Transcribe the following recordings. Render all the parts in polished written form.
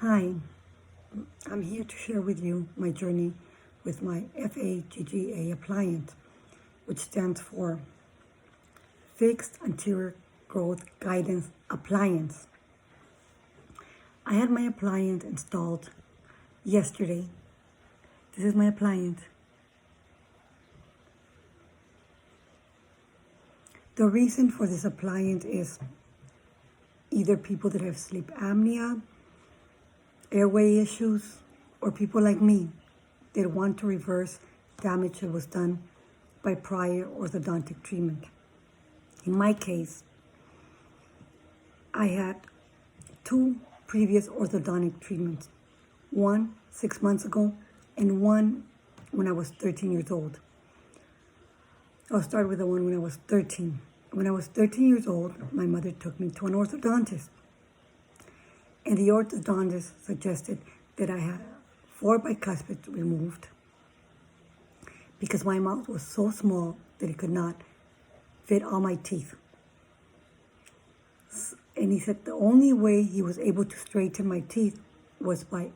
Hi, I'm here to share with you my journey with my FAAGA appliance, which stands for Fixed Anterior Growth Guidance Appliance. I had my appliance installed yesterday. This is my appliance. The reason for this appliance is either people that have sleep apnea, airway issues, or people like me that want to reverse damage that was done by prior orthodontic treatment. In my case, I had 2 previous orthodontic treatments, one 6 months ago and one when I was 13 years old. I'll start with the one when I was 13. When I was 13 years old, my mother took me to an orthodontist. And the orthodontist suggested that I had 4 bicuspids removed because my mouth was so small that it could not fit all my teeth. And he said the only way he was able to straighten my teeth was by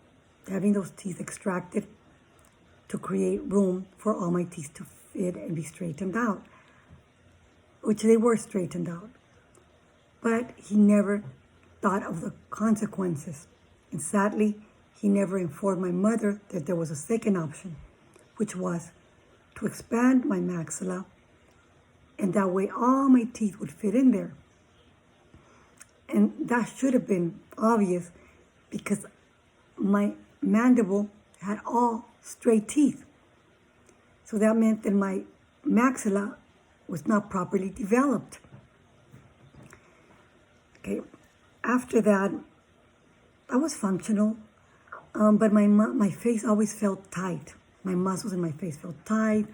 having those teeth extracted to create room for all my teeth to fit and be straightened out, which they were straightened out. But he never thought of the consequences. And sadly, he never informed my mother that there was a second option, which was to expand my maxilla, and that way all my teeth would fit in there. And that should have been obvious because my mandible had all straight teeth. So that meant that my maxilla was not properly developed. Okay. After that, I was functional, but my face always felt tight. My muscles in my face felt tight.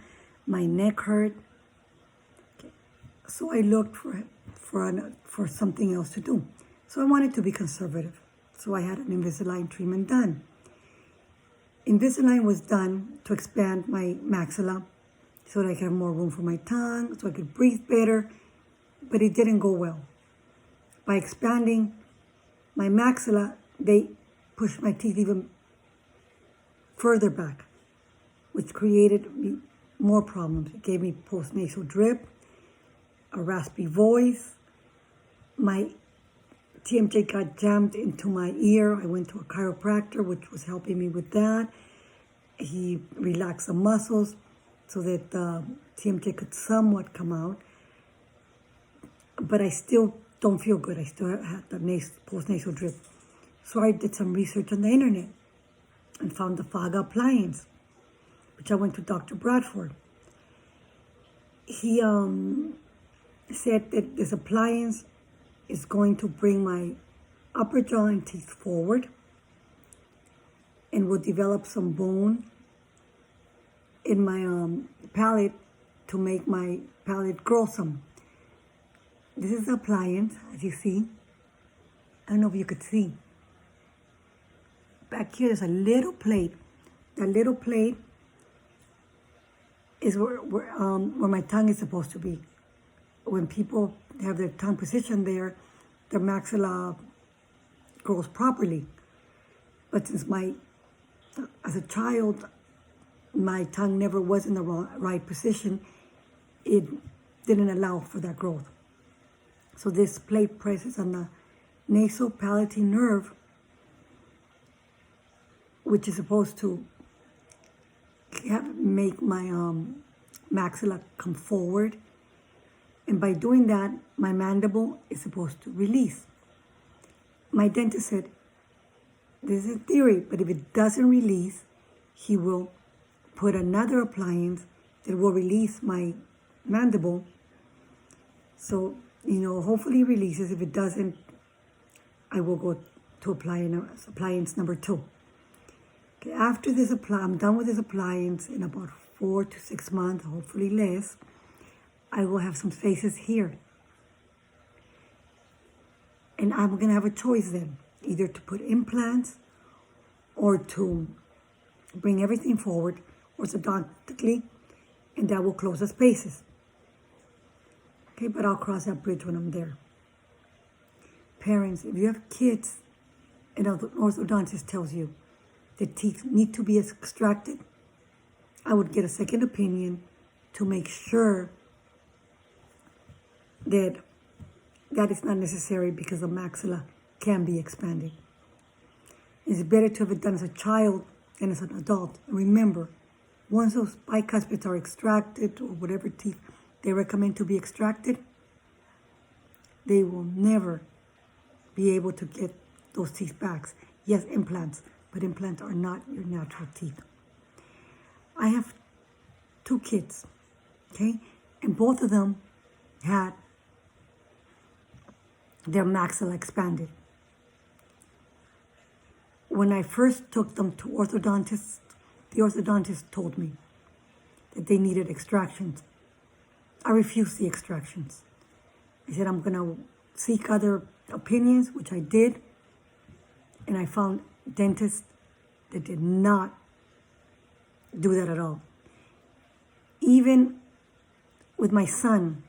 My neck hurt. Okay. So I looked for something else to do. So I wanted to be conservative. So I had an Invisalign treatment done. Invisalign was done to expand my maxilla so that I could have more room for my tongue, so I could breathe better, but it didn't go well. By expanding my maxilla, they pushed my teeth even further back, which created me more problems. It gave me postnasal drip, a raspy voice. My TMJ got jammed into my ear. I went to a chiropractor, which was helping me with that. He relaxed the muscles so that the TMJ could somewhat come out. But I still don't feel good. I still had the postnasal drip. So I did some research on the internet and found the FAAGA appliance, which I went to Dr. Bradford. He said that this appliance is going to bring my upper jaw and teeth forward and will develop some bone in my palate to make my palate grow some. This is the appliance, as you see. I don't know if you could see. Back here there's a little plate. That little plate is where my tongue is supposed to be. When people have their tongue positioned there, their maxilla grows properly. But since as a child, my tongue never was in the right position, it didn't allow for that growth. So this plate presses on the nasopalatal nerve, which is supposed to make my maxilla come forward. And by doing that, my mandible is supposed to release. My dentist said, this is theory, but if it doesn't release, he will put another appliance that will release my mandible. So, hopefully it releases. If it doesn't, I will go to appliance number 2. Okay, after this I'm done with this appliance in about 4 to 6 months, hopefully less. I will have some spaces here. And I'm going to have a choice then, either to put implants or to bring everything forward orthodontically, and that will close the spaces. Okay, but I'll cross that bridge when I'm there. Parents, if you have kids and the orthodontist tells you the teeth need to be extracted, I would get a second opinion to make sure that that is not necessary because the maxilla can be expanded. It's better to have it done as a child than as an adult. And remember, once those bicuspids are extracted, or whatever teeth they recommend to be extracted, they will never be able to get those teeth back. Yes, implants, but implants are not your natural teeth. I have 2 kids, okay? And both of them had their maxilla expanded. When I first took them to orthodontists, the orthodontist told me that they needed extractions. I refused the extractions. I said, I'm going to seek other opinions, which I did, and I found dentists that did not do that at all. Even with my son,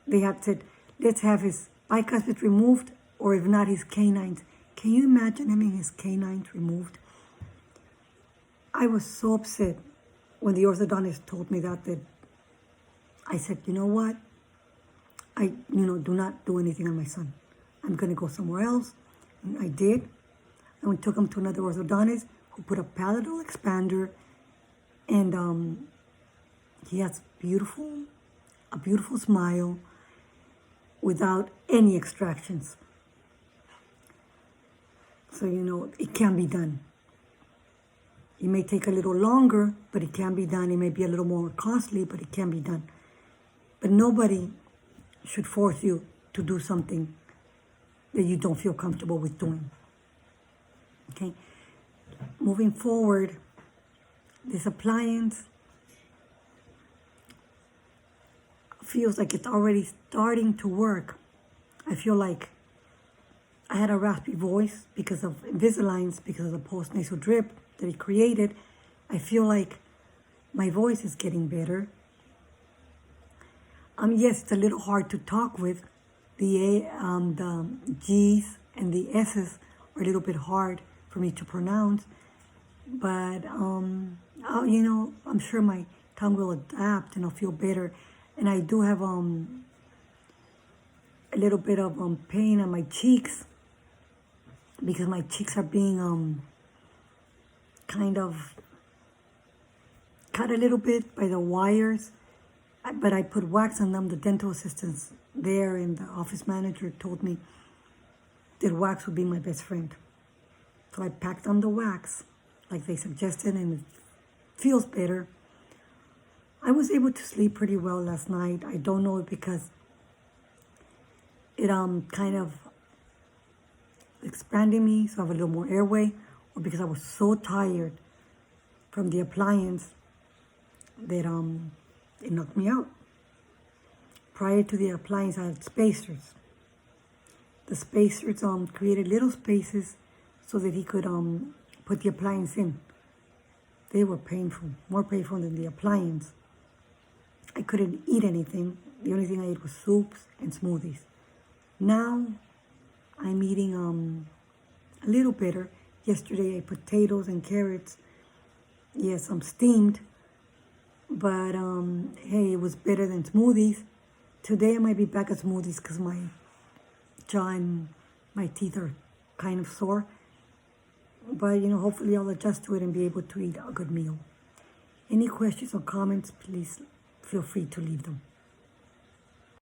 they had said, let's have his bicuspid removed, or if not, his canines. Can you imagine having his canines removed? I was so upset when the orthodontist told me that I said, you know what? Do not do anything on my son. I'm going to go somewhere else. And I did. And we took him to another orthodontist who put a palatal expander, and he has a beautiful smile without any extractions. So, it can be done. It may take a little longer, but it can be done. It may be a little more costly, but it can be done. But nobody should force you to do something that you don't feel comfortable with doing. Okay? Moving forward, this appliance feels like it's already starting to work. I feel like I had a raspy voice because of Invisaligns, because of the post-nasal drip that it created. I feel like my voice is getting better. Yes, it's a little hard to talk with. The G's and the S's are a little bit hard for me to pronounce. But, I'm sure my tongue will adapt and I'll feel better. And I do have a little bit of pain on my cheeks because my cheeks are being kind of cut a little bit by the wires. But I put wax on them. The dental assistants there and the office manager told me that wax would be my best friend. So I packed on the wax like they suggested, and it feels better. I was able to sleep pretty well last night. I don't know if because it kind of expanded me, so I have a little more airway, or because I was so tired from the appliance that it knocked me out. Prior to the appliance, I had spacers. The spacers created little spaces so that he could put the appliance in. They were painful, more painful than the appliance. I couldn't eat anything. The only thing I ate was soups and smoothies. Now I'm eating a little better. Yesterday I ate potatoes and carrots. Yes, I'm steamed. But hey, it was better than smoothies. Today I might be back at smoothies because my jaw and my teeth are kind of sore. But hopefully I'll adjust to it and be able to eat a good meal. Any questions or comments, please feel free to leave them.